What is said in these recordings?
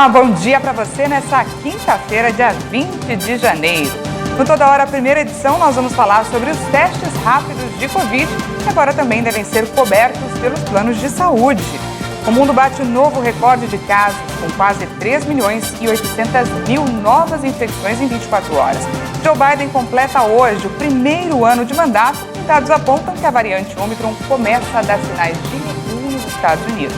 Olá, bom dia para você nessa quinta-feira, dia 20 de janeiro. No Toda Hora, a primeira edição, nós vamos falar sobre os testes rápidos de Covid, que agora também devem ser cobertos pelos planos de saúde. O mundo bate um novo recorde de casos, com quase 3 milhões e 800 mil novas infecções em 24 horas. Joe Biden completa hoje o primeiro ano de mandato e dados apontam que a variante Ômicron começa a dar sinais de recuo nos Estados Unidos.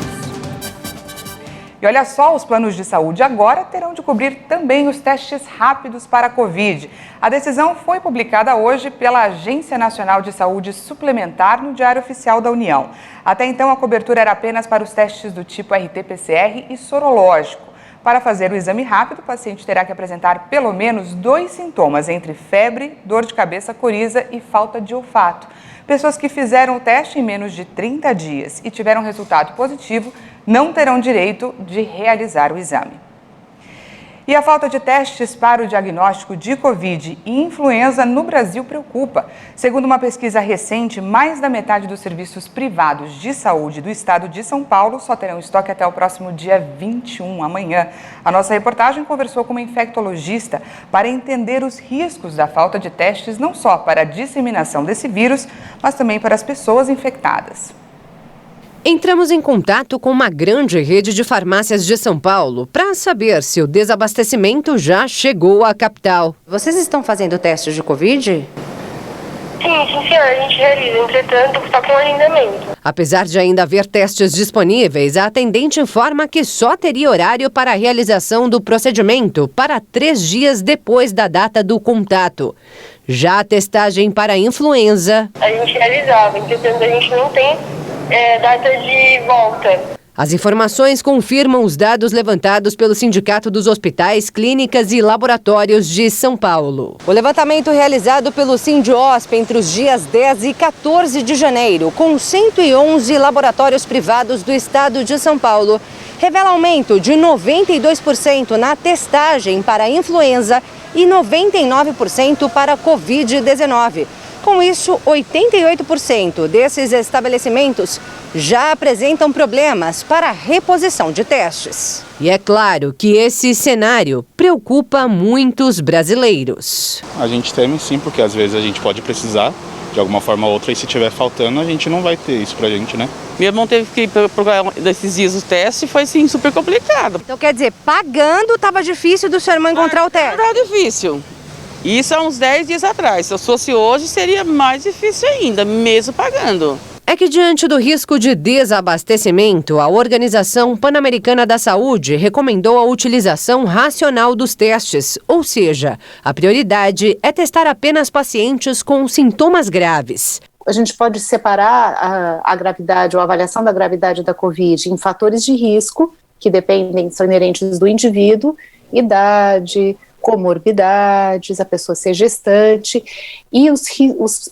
E olha só, os planos de saúde agora terão de cobrir também os testes rápidos para a Covid. A decisão foi publicada hoje pela Agência Nacional de Saúde Suplementar no Diário Oficial da União. Até então, a cobertura era apenas para os testes do tipo RT-PCR e sorológico. Para fazer o exame rápido, o paciente terá que apresentar pelo menos 2 sintomas, entre febre, dor de cabeça, coriza e falta de olfato. Pessoas que fizeram o teste em menos de 30 dias e tiveram resultado positivo não terão direito de realizar o exame. E a falta de testes para o diagnóstico de Covid e influenza no Brasil preocupa. Segundo uma pesquisa recente, mais da metade dos serviços privados de saúde do estado de São Paulo só terão estoque até o próximo dia 21, amanhã. A nossa reportagem conversou com uma infectologista para entender os riscos da falta de testes, não só para a disseminação desse vírus, mas também para as pessoas infectadas. Entramos em contato com uma grande rede de farmácias de São Paulo para saber se o desabastecimento já chegou à capital. Vocês estão fazendo testes de Covid? Sim, senhora, a gente realiza, entretanto, está com agendamento. Apesar de ainda haver testes disponíveis, a atendente informa que só teria horário para a realização do procedimento para 3 dias depois da data do contato. Já a testagem para a influenza... A gente realizava, entretanto, a gente não tem data de volta. As informações confirmam os dados levantados pelo Sindicato dos Hospitais, Clínicas e Laboratórios de São Paulo. O levantamento realizado pelo Sindiosp entre os dias 10 e 14 de janeiro, com 111 laboratórios privados do estado de São Paulo, revela aumento de 92% na testagem para a influenza e 99% para a Covid-19. Com isso, 88% desses estabelecimentos já apresentam problemas para a reposição de testes. E é claro que esse cenário preocupa muitos brasileiros. A gente teme sim, porque às vezes a gente pode precisar de alguma forma ou outra e se estiver faltando a gente não vai ter isso pra gente, né? Meu irmão teve que procurar desses dias o teste e foi sim super complicado. Então quer dizer, pagando estava difícil do seu irmão encontrar o teste? Era difícil. Isso há uns 10 dias atrás. Se eu fosse hoje, seria mais difícil ainda, mesmo pagando. É que diante do risco de desabastecimento, a Organização Pan-Americana da Saúde recomendou a utilização racional dos testes, ou seja, a prioridade é testar apenas pacientes com sintomas graves. A gente pode separar a gravidade ou a avaliação da gravidade da Covid em fatores de risco, que são inerentes do indivíduo, idade, comorbidades, a pessoa ser gestante, e o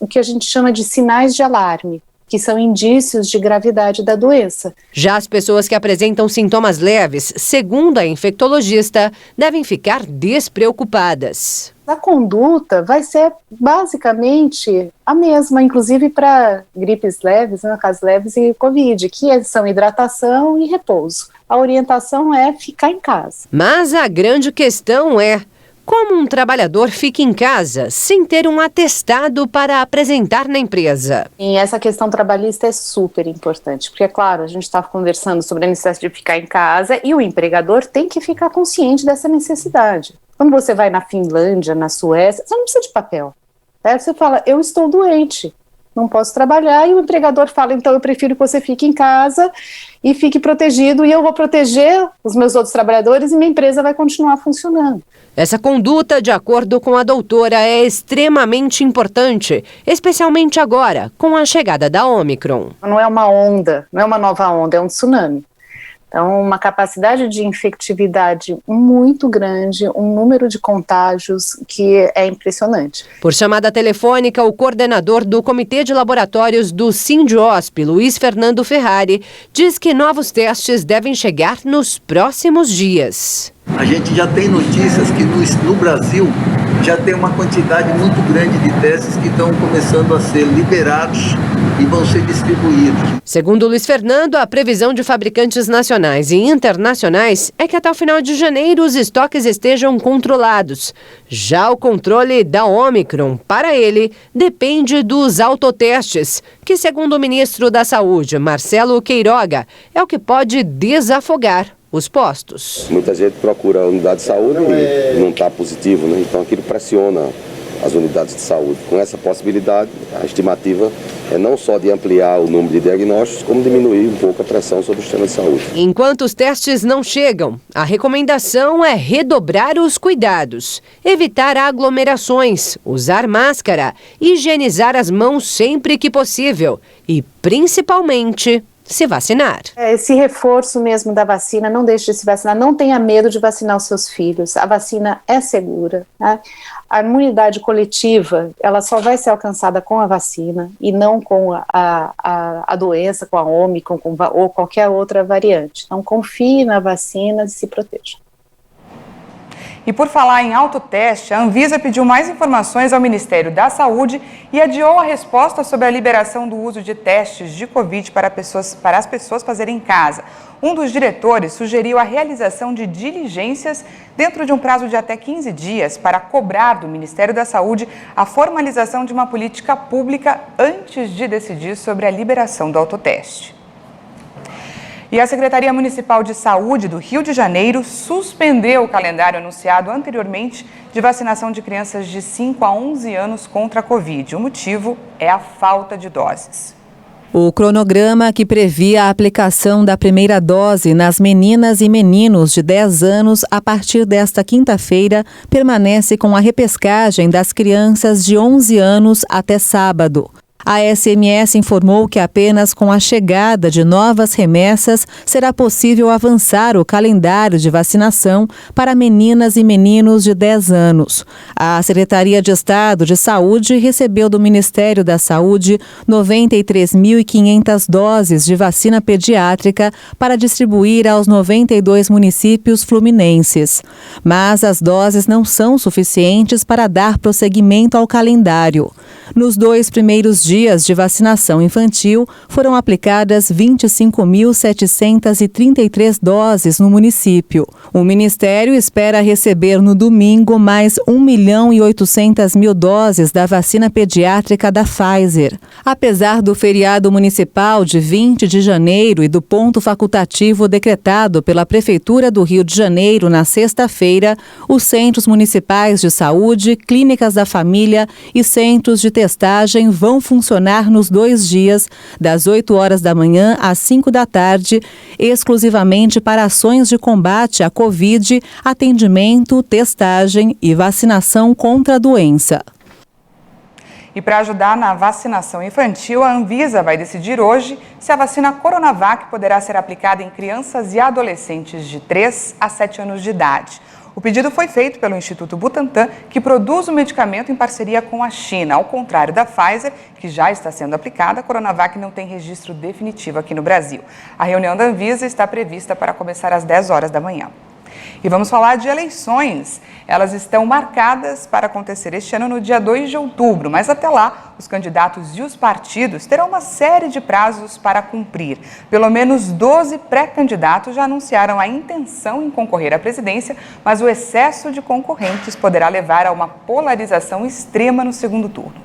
que a gente chama de sinais de alarme, que são indícios de gravidade da doença. Já as pessoas que apresentam sintomas leves, segundo a infectologista, devem ficar despreocupadas. A conduta vai ser basicamente a mesma, inclusive para gripes leves, casos leves e Covid, que são hidratação e repouso. A orientação é ficar em casa. Mas a grande questão é: como um trabalhador fica em casa sem ter um atestado para apresentar na empresa? E essa questão trabalhista é super importante, porque, é claro, a gente estava conversando sobre a necessidade de ficar em casa e o empregador tem que ficar consciente dessa necessidade. Quando você vai na Finlândia, na Suécia, você não precisa de papel. Você fala, eu estou doente, não posso trabalhar, e o empregador fala, então eu prefiro que você fique em casa e fique protegido, e eu vou proteger os meus outros trabalhadores e minha empresa vai continuar funcionando. Essa conduta, de acordo com a doutora, é extremamente importante, especialmente agora, com a chegada da Ômicron. Não é uma onda, não é uma nova onda, é um tsunami. Então, uma capacidade de infectividade muito grande, um número de contágios que é impressionante. Por chamada telefônica, o coordenador do Comitê de Laboratórios do Sindiosp, Luiz Fernando Ferrari, diz que novos testes devem chegar nos próximos dias. A gente já tem notícias que no Brasil já tem uma quantidade muito grande de testes que estão começando a ser liberados e vão ser distribuídos. Segundo Luiz Fernando, a previsão de fabricantes nacionais e internacionais é que até o final de janeiro os estoques estejam controlados. Já o controle da Ômicron, para ele, depende dos autotestes, que, segundo o ministro da Saúde, Marcelo Queiroga, é o que pode desafogar os postos. Muita gente procura a unidade de saúde e não está positivo, né? Então aquilo pressiona as unidades de saúde. Com essa possibilidade, a estimativa é não só de ampliar o número de diagnósticos, como diminuir um pouco a pressão sobre o sistema de saúde. Enquanto os testes não chegam, a recomendação é redobrar os cuidados, evitar aglomerações, usar máscara, higienizar as mãos sempre que possível e, principalmente, se vacinar. Esse reforço mesmo da vacina, não deixe de se vacinar, não tenha medo de vacinar os seus filhos, a vacina é segura, né? A imunidade coletiva, ela só vai ser alcançada com a vacina e não com a doença, com a Ômicron ou qualquer outra variante. Então confie na vacina e se proteja. E por falar em autoteste, a Anvisa pediu mais informações ao Ministério da Saúde e adiou a resposta sobre a liberação do uso de testes de Covid para as pessoas fazerem em casa. Um dos diretores sugeriu a realização de diligências dentro de um prazo de até 15 dias para cobrar do Ministério da Saúde a formalização de uma política pública antes de decidir sobre a liberação do autoteste. E a Secretaria Municipal de Saúde do Rio de Janeiro suspendeu o calendário anunciado anteriormente de vacinação de crianças de 5 a 11 anos contra a Covid. O motivo é a falta de doses. O cronograma que previa a aplicação da primeira dose nas meninas e meninos de 10 anos a partir desta quinta-feira permanece com a repescagem das crianças de 11 anos até sábado. A SMS informou que apenas com a chegada de novas remessas será possível avançar o calendário de vacinação para meninas e meninos de 10 anos. A Secretaria de Estado de Saúde recebeu do Ministério da Saúde 93.500 doses de vacina pediátrica para distribuir aos 92 municípios fluminenses. Mas as doses não são suficientes para dar prosseguimento ao calendário. Nos 2 primeiros dias de vacinação infantil, foram aplicadas 25.733 doses no município. O Ministério espera receber no domingo mais 1.800.000 doses da vacina pediátrica da Pfizer. Apesar do feriado municipal de 20 de janeiro e do ponto facultativo decretado pela Prefeitura do Rio de Janeiro na sexta-feira, os centros municipais de saúde, clínicas da família e centros de testagem vão funcionar nos 2 dias, das 8 horas da manhã às 5 da tarde, exclusivamente para ações de combate à Covid, atendimento, testagem e vacinação contra a doença. E para ajudar na vacinação infantil, a Anvisa vai decidir hoje se a vacina Coronavac poderá ser aplicada em crianças e adolescentes de 3 a 7 anos de idade. O pedido foi feito pelo Instituto Butantan, que produz o medicamento em parceria com a China. Ao contrário da Pfizer, que já está sendo aplicada, a Coronavac não tem registro definitivo aqui no Brasil. A reunião da Anvisa está prevista para começar às 10 horas da manhã. E vamos falar de eleições. Elas estão marcadas para acontecer este ano no dia 2 de outubro, mas até lá, os candidatos e os partidos terão uma série de prazos para cumprir. Pelo menos 12 pré-candidatos já anunciaram a intenção em concorrer à presidência, mas o excesso de concorrentes poderá levar a uma polarização extrema no segundo turno.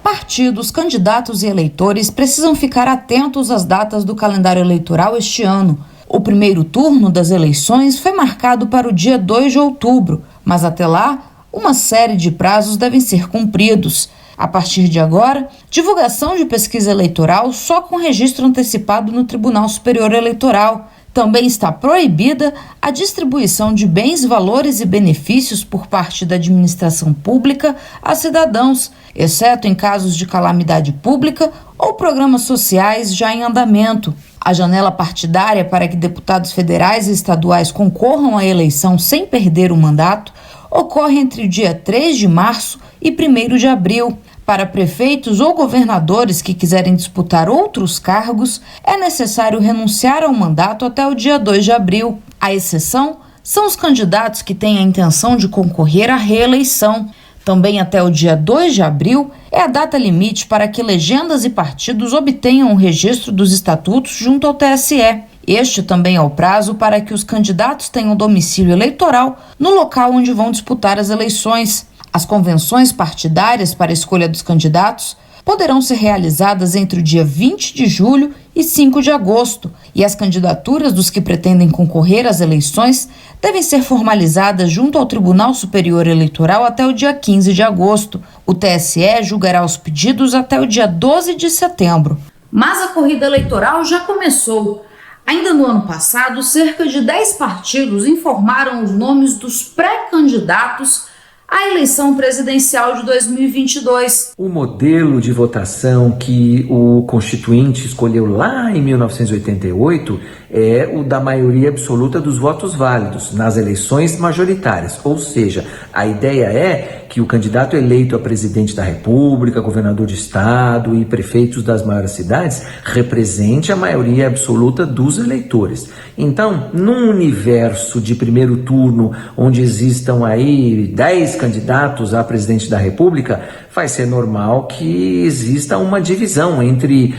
Partidos, candidatos e eleitores precisam ficar atentos às datas do calendário eleitoral este ano. O primeiro turno das eleições foi marcado para o dia 2 de outubro, mas até lá, uma série de prazos devem ser cumpridos. A partir de agora, divulgação de pesquisa eleitoral só com registro antecipado no Tribunal Superior Eleitoral. Também está proibida a distribuição de bens, valores e benefícios por parte da administração pública a cidadãos, exceto em casos de calamidade pública ou programas sociais já em andamento. A janela partidária para que deputados federais e estaduais concorram à eleição sem perder o mandato ocorre entre o dia 3 de março e 1º de abril. Para prefeitos ou governadores que quiserem disputar outros cargos, é necessário renunciar ao mandato até o dia 2 de abril. A exceção são os candidatos que têm a intenção de concorrer à reeleição. Também até o dia 2 de abril é a data limite para que legendas e partidos obtenham o registro dos estatutos junto ao TSE. Este também é o prazo para que os candidatos tenham domicílio eleitoral no local onde vão disputar as eleições. As convenções partidárias para a escolha dos candidatos poderão ser realizadas entre o dia 20 de julho e 5 de agosto, e as candidaturas dos que pretendem concorrer às eleições devem ser formalizadas junto ao Tribunal Superior Eleitoral até o dia 15 de agosto. O TSE julgará os pedidos até o dia 12 de setembro. Mas a corrida eleitoral já começou. Ainda no ano passado, cerca de 10 partidos informaram os nomes dos pré-candidatos à eleição presidencial de 2022. O modelo de votação que o Constituinte escolheu lá em 1988 é o da maioria absoluta dos votos válidos nas eleições majoritárias, ou seja, a ideia é que o candidato eleito a presidente da República, governador de estado e prefeitos das maiores cidades represente a maioria absoluta dos eleitores. Então, num universo de primeiro turno, onde existam aí 10 candidatos a presidente da República, vai ser normal que exista uma divisão entre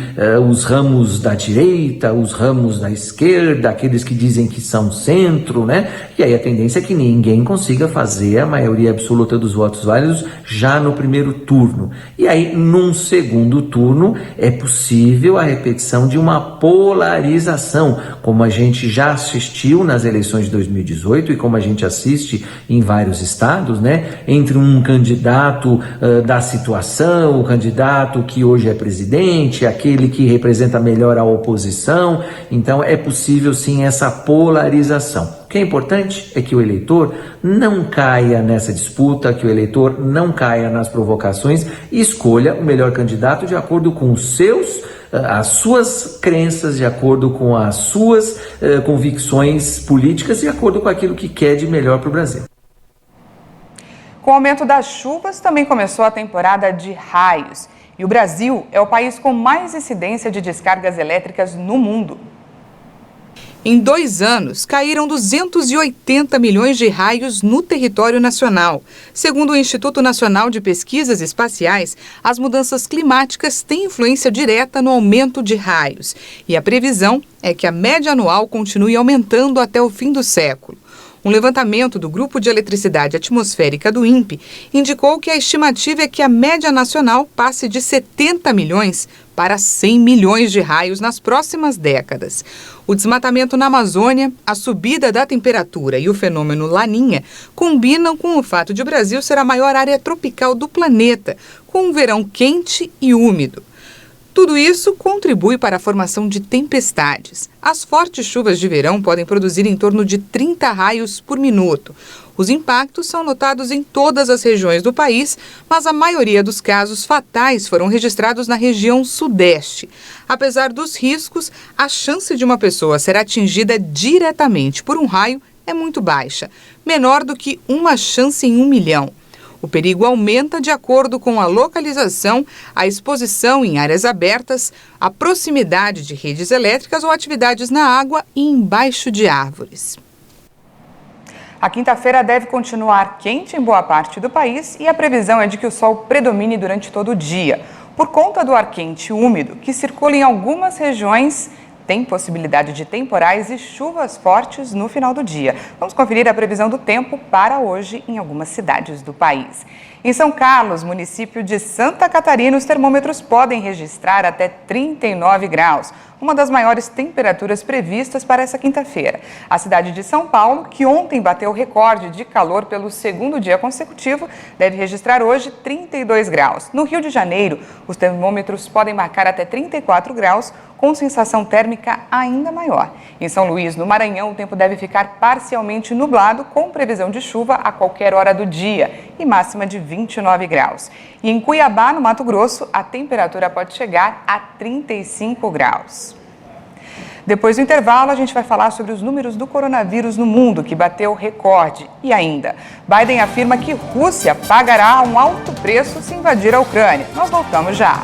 os ramos da direita, os ramos da esquerda, aqueles que dizem que são centro, né? E aí a tendência é que ninguém consiga fazer a maioria absoluta dos votos válidos já no primeiro turno. E aí, num segundo turno, é possível a repetição de uma polarização, como a gente já assistiu nas eleições de 2018 e como a gente assiste em vários estados, né? Entre um candidato da situação, o candidato que hoje é presidente, aquele que representa melhor a oposição. Então é possível sim essa polarização. O que é importante é que o eleitor não caia nessa disputa, que o eleitor não caia nas provocações e escolha o melhor candidato de acordo com as suas crenças, de acordo com as suas convicções políticas, de acordo com aquilo que quer de melhor para o Brasil. Com o aumento das chuvas, também começou a temporada de raios. E o Brasil é o país com mais incidência de descargas elétricas no mundo. Em 2 anos, caíram 280 milhões de raios no território nacional. Segundo o Instituto Nacional de Pesquisas Espaciais, as mudanças climáticas têm influência direta no aumento de raios. E a previsão é que a média anual continue aumentando até o fim do século. Um levantamento do Grupo de Eletricidade Atmosférica do INPE indicou que a estimativa é que a média nacional passe de 70 milhões para 100 milhões de raios nas próximas décadas. O desmatamento na Amazônia, a subida da temperatura e o fenômeno Laninha combinam com o fato de o Brasil ser a maior área tropical do planeta, com um verão quente e úmido. Tudo isso contribui para a formação de tempestades. As fortes chuvas de verão podem produzir em torno de 30 raios por minuto. Os impactos são notados em todas as regiões do país, mas a maioria dos casos fatais foram registrados na região sudeste. Apesar dos riscos, a chance de uma pessoa ser atingida diretamente por um raio é muito baixa, menor do que uma chance em 1 milhão. O perigo aumenta de acordo com a localização, a exposição em áreas abertas, a proximidade de redes elétricas ou atividades na água e embaixo de árvores. A quinta-feira deve continuar quente em boa parte do país e a previsão é de que o sol predomine durante todo o dia. Por conta do ar quente e úmido que circula em algumas regiões, tem possibilidade de temporais e chuvas fortes no final do dia. Vamos conferir a previsão do tempo para hoje em algumas cidades do país. Em São Carlos, município de Santa Catarina, os termômetros podem registrar até 39 graus, uma das maiores temperaturas previstas para essa quinta-feira. A cidade de São Paulo, que ontem bateu o recorde de calor pelo segundo dia consecutivo, deve registrar hoje 32 graus. No Rio de Janeiro, os termômetros podem marcar até 34 graus, com sensação térmica ainda maior. Em São Luís, no Maranhão, o tempo deve ficar parcialmente nublado, com previsão de chuva a qualquer hora do dia e máxima de 29 graus. E em Cuiabá, no Mato Grosso, a temperatura pode chegar a 35 graus. Depois do intervalo, a gente vai falar sobre os números do coronavírus no mundo, que bateu recorde. E ainda, Biden afirma que Rússia pagará um alto preço se invadir a Ucrânia. Nós voltamos já.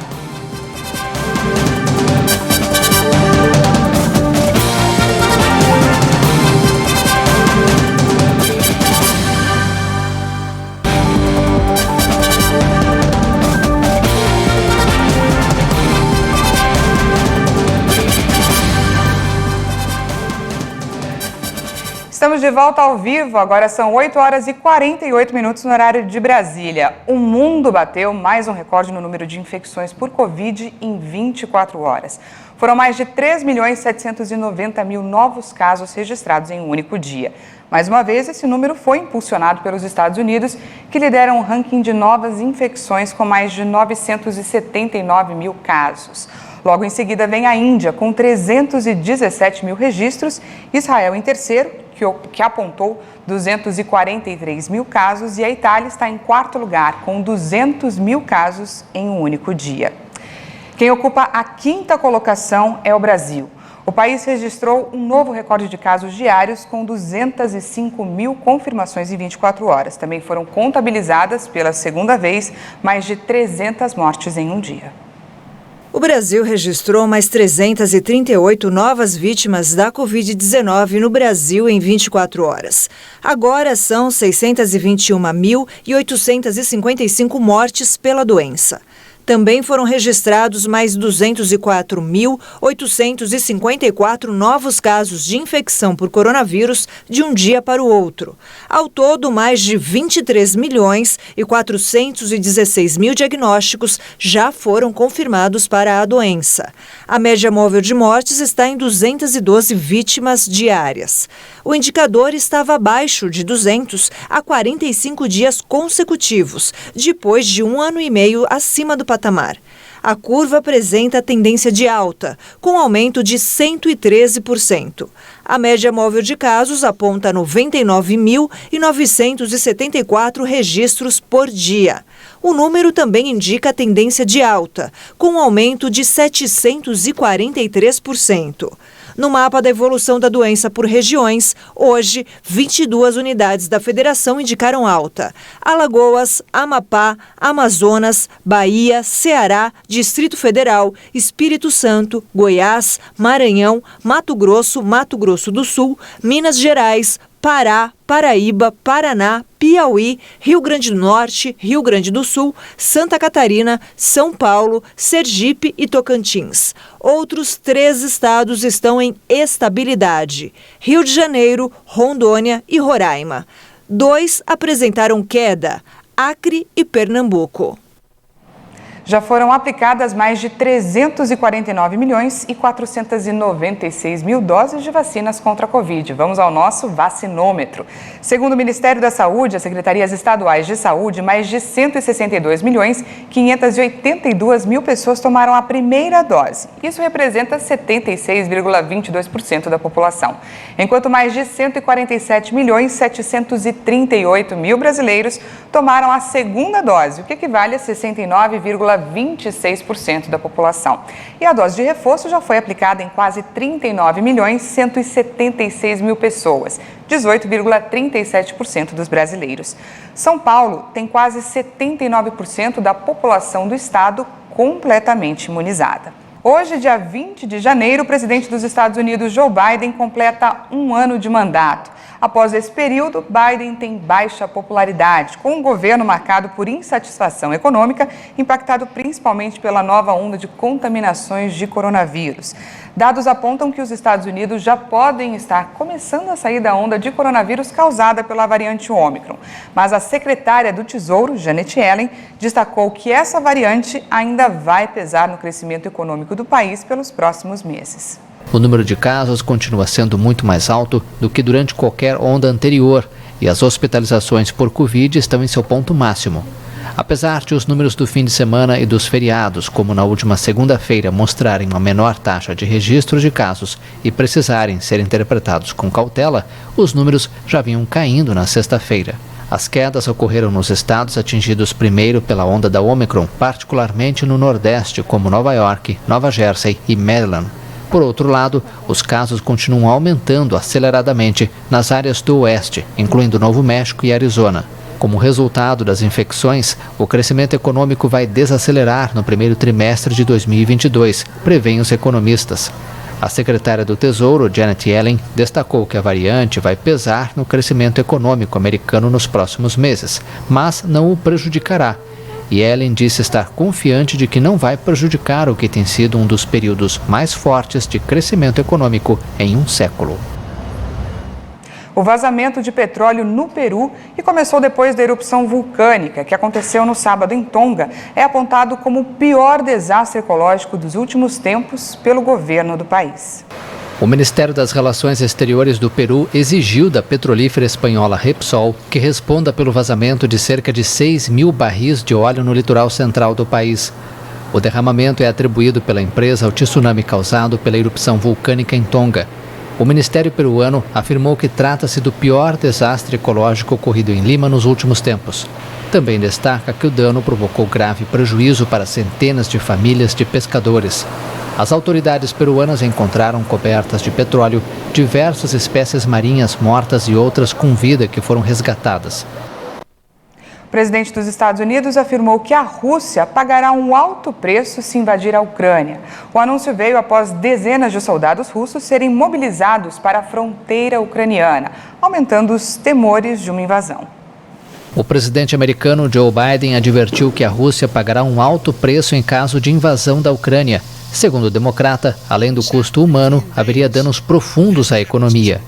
de volta ao vivo, agora são 8 horas e 48 minutos no horário de Brasília. O mundo bateu mais um recorde no número de infecções por Covid em 24 horas. Foram mais de 3.790.000 novos casos registrados em um único dia. Mais uma vez, esse número foi impulsionado pelos Estados Unidos, que lideram o ranking de novas infecções com mais de 979 mil casos. Logo em seguida vem a Índia, com 317 mil registros, Israel em terceiro, que apontou 243 mil casos, e a Itália está em quarto lugar, com 200 mil casos em um único dia. Quem ocupa a quinta colocação é o Brasil. O país registrou um novo recorde de casos diários, com 205 mil confirmações em 24 horas. Também foram contabilizadas, pela segunda vez, mais de 300 mortes em um dia. O Brasil registrou mais 338 novas vítimas da Covid-19 no Brasil em 24 horas. Agora são 621.855 mortes pela doença. Também foram registrados mais 204.854 novos casos de infecção por coronavírus de um dia para o outro. Ao todo, mais de 23.416.000 diagnósticos já foram confirmados para a doença. A média móvel de mortes está em 212 vítimas diárias. O indicador estava abaixo de 200 há 45 dias consecutivos, depois de 1 ano e meio acima do patamar. A curva apresenta tendência de alta, com aumento de 113%. A média móvel de casos aponta 99.974 registros por dia. O número também indica tendência de alta, com aumento de 743%. No mapa da evolução da doença por regiões, hoje, 22 unidades da federação indicaram alta. Alagoas, Amapá, Amazonas, Bahia, Ceará, Distrito Federal, Espírito Santo, Goiás, Maranhão, Mato Grosso do Sul, Minas Gerais, Pará, Paraíba, Paraná, Piauí, Rio Grande do Norte, Rio Grande do Sul, Santa Catarina, São Paulo, Sergipe e Tocantins. Outros 3 estados estão em estabilidade: Rio de Janeiro, Rondônia e Roraima. 2 apresentaram queda: Acre e Pernambuco. Já foram aplicadas mais de 349.496.000 doses de vacinas contra a Covid. Vamos ao nosso vacinômetro. Segundo o Ministério da Saúde, as secretarias estaduais de saúde, mais de 162.582.000 pessoas tomaram a primeira dose. Isso representa 76,22% da população. Enquanto mais de 147.738.000 brasileiros tomaram a segunda dose, o que equivale a 69,26% da população. E a dose de reforço já foi aplicada em quase 39.176.000 pessoas, 18,37% dos brasileiros. São Paulo tem quase 79% da população do estado completamente imunizada. Hoje, dia 20 de janeiro, o presidente dos Estados Unidos, Joe Biden, completa 1 ano de mandato. Após esse período, Biden tem baixa popularidade, com um governo marcado por insatisfação econômica, impactado principalmente pela nova onda de contaminações de coronavírus. Dados apontam que os Estados Unidos já podem estar começando a sair da onda de coronavírus causada pela variante Ômicron. Mas a secretária do Tesouro, Janet Yellen, destacou que essa variante ainda vai pesar no crescimento econômico do país pelos próximos meses. O número de casos continua sendo muito mais alto do que durante qualquer onda anterior e as hospitalizações por Covid estão em seu ponto máximo. Apesar de os números do fim de semana e dos feriados, como na última segunda-feira, mostrarem uma menor taxa de registros de casos e precisarem ser interpretados com cautela, os números já vinham caindo na sexta-feira. As quedas ocorreram nos estados atingidos primeiro pela onda da Ômicron, particularmente no Nordeste, como Nova York, Nova Jersey e Maryland. Por outro lado, os casos continuam aumentando aceleradamente nas áreas do Oeste, incluindo Novo México e Arizona. Como resultado das infecções, o crescimento econômico vai desacelerar no primeiro trimestre de 2022, prevêem os economistas. A secretária do Tesouro, Janet Yellen, destacou que a variante vai pesar no crescimento econômico americano nos próximos meses, mas não o prejudicará. Yellen disse estar confiante de que não vai prejudicar o que tem sido um dos períodos mais fortes de crescimento econômico em um século. O vazamento de petróleo no Peru, que começou depois da erupção vulcânica que aconteceu no sábado em Tonga, é apontado como o pior desastre ecológico dos últimos tempos pelo governo do país. O Ministério das Relações Exteriores do Peru exigiu da petrolífera espanhola Repsol que responda pelo vazamento de cerca de 6 mil barris de óleo no litoral central do país. O derramamento é atribuído pela empresa ao tsunami causado pela erupção vulcânica em Tonga. O Ministério peruano afirmou que trata-se do pior desastre ecológico ocorrido em Lima nos últimos tempos. Também destaca que o dano provocou grave prejuízo para centenas de famílias de pescadores. As autoridades peruanas encontraram cobertas de petróleo diversas espécies marinhas mortas e outras com vida que foram resgatadas. O presidente dos Estados Unidos afirmou que a Rússia pagará um alto preço se invadir a Ucrânia. O anúncio veio após dezenas de soldados russos serem mobilizados para a fronteira ucraniana, aumentando os temores de uma invasão. O presidente americano Joe Biden advertiu que a Rússia pagará um alto preço em caso de invasão da Ucrânia. Segundo o democrata, além do custo humano, haveria danos profundos à economia.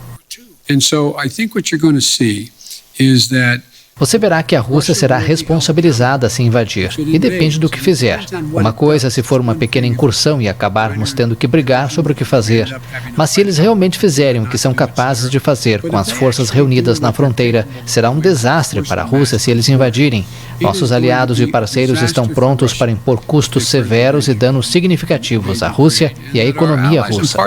Você verá que a Rússia será responsabilizada se invadir, e depende do que fizer. Uma coisa se for uma pequena incursão e acabarmos tendo que brigar sobre o que fazer. Mas se eles realmente fizerem o que são capazes de fazer com as forças reunidas na fronteira, será um desastre para a Rússia se eles invadirem. Nossos aliados e parceiros estão prontos para impor custos severos e danos significativos à Rússia e à economia russa.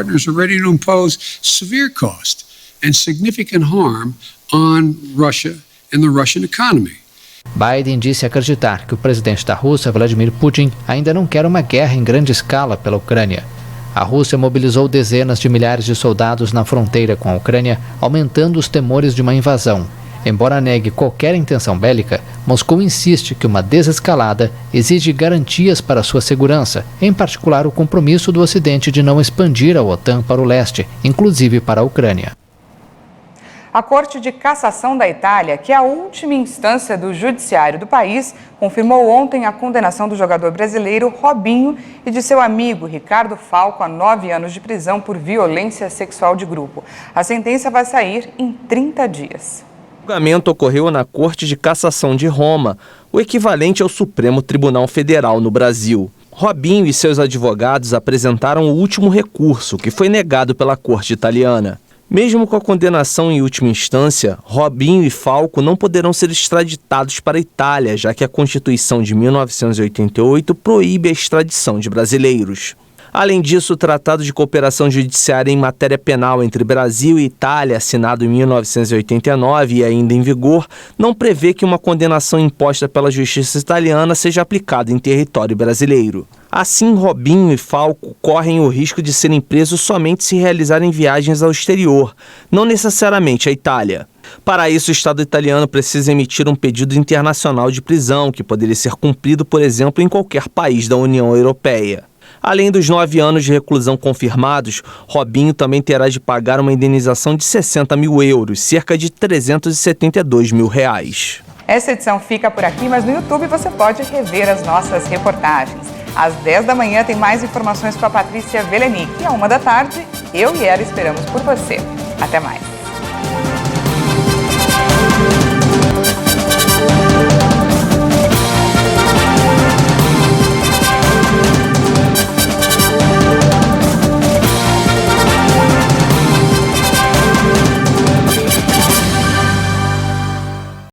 Biden disse acreditar que o presidente da Rússia, Vladimir Putin, ainda não quer uma guerra em grande escala pela Ucrânia. A Rússia mobilizou dezenas de milhares de soldados na fronteira com a Ucrânia, aumentando os temores de uma invasão. Embora negue qualquer intenção bélica, Moscou insiste que uma desescalada exige garantias para sua segurança, em particular o compromisso do Ocidente de não expandir a OTAN para o leste, inclusive para a Ucrânia. A Corte de Cassação da Itália, que é a última instância do judiciário do país, confirmou ontem a condenação do jogador brasileiro Robinho e de seu amigo Ricardo Falco a 9 anos de prisão por violência sexual de grupo. A sentença vai sair em 30 dias. O julgamento ocorreu na Corte de Cassação de Roma, o equivalente ao Supremo Tribunal Federal no Brasil. Robinho e seus advogados apresentaram o último recurso, que foi negado pela Corte italiana. Mesmo com a condenação em última instância, Robinho e Falco não poderão ser extraditados para a Itália, já que a Constituição de 1988 proíbe a extradição de brasileiros. Além disso, o Tratado de Cooperação Judiciária em Matéria Penal entre Brasil e Itália, assinado em 1989 e ainda em vigor, não prevê que uma condenação imposta pela justiça italiana seja aplicada em território brasileiro. Assim, Robinho e Falco correm o risco de serem presos somente se realizarem viagens ao exterior, não necessariamente à Itália. Para isso, o Estado italiano precisa emitir um pedido internacional de prisão, que poderia ser cumprido, por exemplo, em qualquer país da União Europeia. Além dos 9 anos de reclusão confirmados, Robinho também terá de pagar uma indenização de 60 mil euros, cerca de 372 mil reais. Essa edição fica por aqui, mas no YouTube você pode rever as nossas reportagens. Às 10 da manhã tem mais informações com a Patrícia Velenic. E à 1 da tarde, eu e ela esperamos por você. Até mais.